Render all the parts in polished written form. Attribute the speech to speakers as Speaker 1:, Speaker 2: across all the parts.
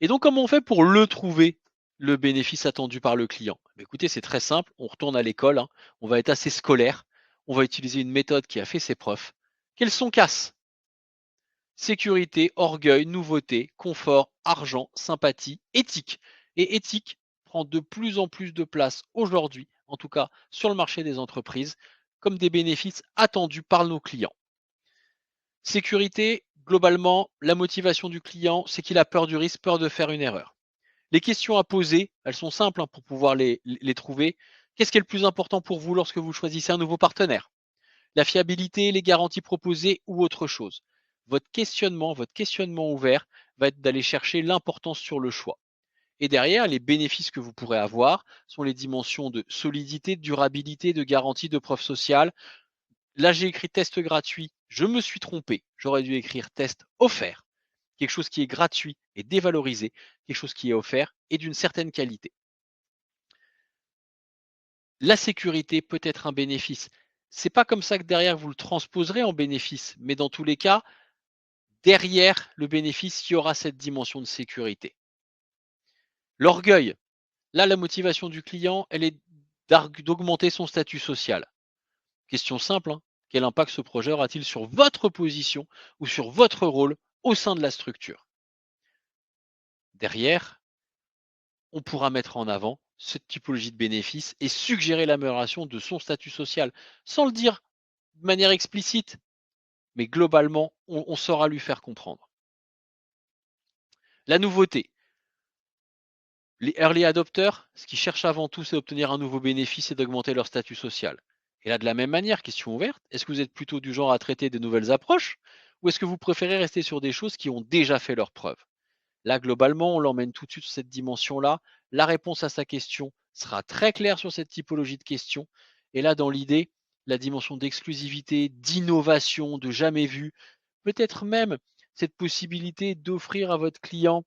Speaker 1: Et donc, comment on fait pour le trouver, le bénéfice attendu par le client? Écoutez, c'est très simple, on retourne à l'école, hein, on va être assez scolaire, on va utiliser une méthode qui a fait ses preuves. Quels sont CAS? Sécurité, orgueil, nouveauté, confort, argent, sympathie, éthique. Et éthique prend de plus en plus de place aujourd'hui, en tout cas sur le marché des entreprises, comme des bénéfices attendus par nos clients. Sécurité, globalement, la motivation du client, c'est qu'il a peur du risque, peur de faire une erreur. Les questions à poser, elles sont simples, hein, pour pouvoir les trouver. Qu'est-ce qui est le plus important pour vous lorsque vous choisissez un nouveau partenaire? La fiabilité, les garanties proposées ou autre chose? Votre questionnement ouvert va être d'aller chercher l'importance sur le choix. Et derrière, les bénéfices que vous pourrez avoir sont les dimensions de solidité, de durabilité, de garantie, de preuve sociale. Là, j'ai écrit test gratuit, je me suis trompé, j'aurais dû écrire test offert. Quelque chose qui est gratuit et dévalorisé, quelque chose qui est offert et d'une certaine qualité. La sécurité peut être un bénéfice. C'est pas comme ça que derrière vous le transposerez en bénéfice, mais dans tous les cas, derrière le bénéfice, il y aura cette dimension de sécurité. L'orgueil, là, la motivation du client, elle est d'augmenter son statut social. Question simple, hein, quel impact ce projet aura-t-il sur votre position ou sur votre rôle au sein de la structure? Derrière, on pourra mettre en avant cette typologie de bénéfices et suggérer l'amélioration de son statut social, sans le dire de manière explicite, mais globalement, on saura lui faire comprendre. La nouveauté. Les early adopters, ce qu'ils cherchent avant tout, c'est d'obtenir un nouveau bénéfice et d'augmenter leur statut social. Et là, de la même manière, question ouverte, est-ce que vous êtes plutôt du genre à traiter de nouvelles approches ou est-ce que vous préférez rester sur des choses qui ont déjà fait leurs preuves? Là, globalement, on l'emmène tout de suite sur cette dimension-là. La réponse à sa question sera très claire sur cette typologie de questions. Et là, dans l'idée, la dimension d'exclusivité, d'innovation, de jamais vu, peut-être même cette possibilité d'offrir à votre client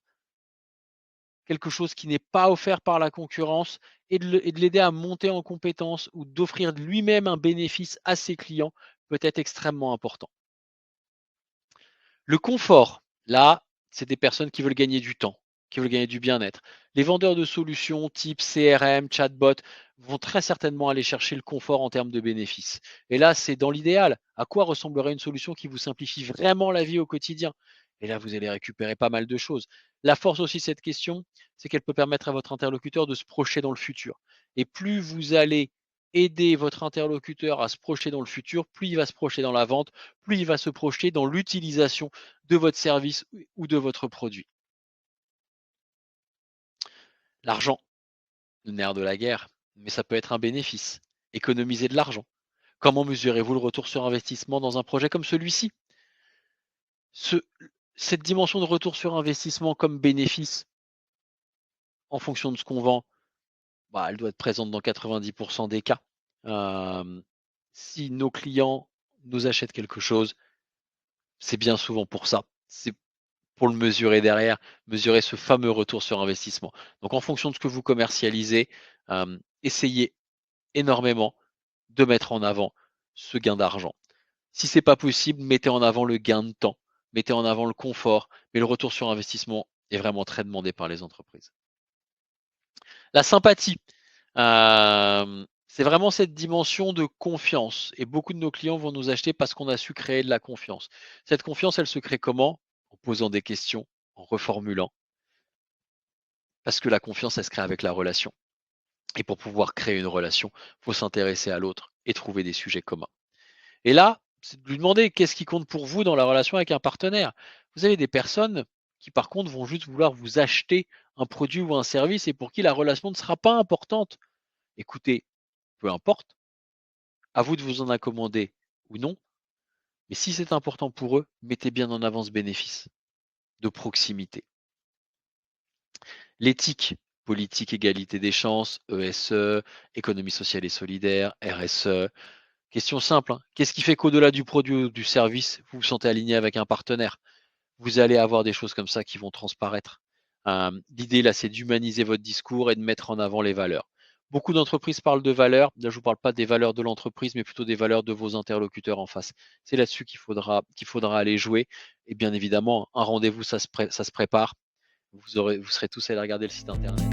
Speaker 1: quelque chose qui n'est pas offert par la concurrence et de l'aider à monter en compétences ou d'offrir lui-même un bénéfice à ses clients peut être extrêmement important. Le confort, là, c'est des personnes qui veulent gagner du temps, qui veulent gagner du bien-être. Les vendeurs de solutions type CRM, chatbot vont très certainement aller chercher le confort en termes de bénéfices. Et là, c'est dans l'idéal. À quoi ressemblerait une solution qui vous simplifie vraiment la vie au quotidien? Et là, vous allez récupérer pas mal de choses. La force aussi de cette question, c'est qu'elle peut permettre à votre interlocuteur de se projeter dans le futur. Et plus vous allez aider votre interlocuteur à se projeter dans le futur, plus il va se projeter dans la vente, plus il va se projeter dans l'utilisation de votre service ou de votre produit. L'argent, le nerf de la guerre, mais ça peut être un bénéfice. Économiser de l'argent. Comment mesurez-vous le retour sur investissement dans un projet comme celui-ci? Ce- Cette dimension de retour sur investissement comme bénéfice, en fonction de ce qu'on vend, bah, elle doit être présente dans 90% des cas. Euh, Si nos clients nous achètent quelque chose, c'est bien souvent pour ça. C'est pour le mesurer derrière, mesurer ce fameux retour sur investissement. Donc en fonction de ce que vous commercialisez, essayez énormément de mettre en avant ce gain d'argent. Si c'est pas possible, mettez en avant le gain de temps, mettez en avant le confort, mais le retour sur investissement est vraiment très demandé par les entreprises. La sympathie, c'est vraiment cette dimension de confiance et beaucoup de nos clients vont nous acheter parce qu'on a su créer de la confiance. Cette confiance, elle se crée comment? En posant des questions, en reformulant, parce que la confiance, elle se crée avec la relation. Et pour pouvoir créer une relation, il faut s'intéresser à l'autre et trouver des sujets communs. Et là, c'est de lui demander qu'est-ce qui compte pour vous dans la relation avec un partenaire. Vous avez des personnes qui, par contre, vont juste vouloir vous acheter un produit ou un service et pour qui la relation ne sera pas importante. Écoutez, peu importe, à vous de vous en accommoder ou non, mais si c'est important pour eux, mettez bien en avant ce bénéfice de proximité. L'éthique, politique, égalité des chances, ESE, économie sociale et solidaire, RSE. Question simple, hein. Qu'est-ce qui fait qu'au-delà du produit ou du service, vous vous sentez aligné avec un partenaire? Vous allez avoir des choses comme ça qui vont transparaître. L'idée là, c'est d'humaniser votre discours et de mettre en avant les valeurs. Beaucoup d'entreprises parlent de valeurs. Là, je ne vous parle pas des valeurs de l'entreprise, mais plutôt des valeurs de vos interlocuteurs en face. C'est là-dessus qu'il faudra aller jouer. Et bien évidemment, un rendez-vous, ça se prépare. Vous serez tous allés regarder le site internet.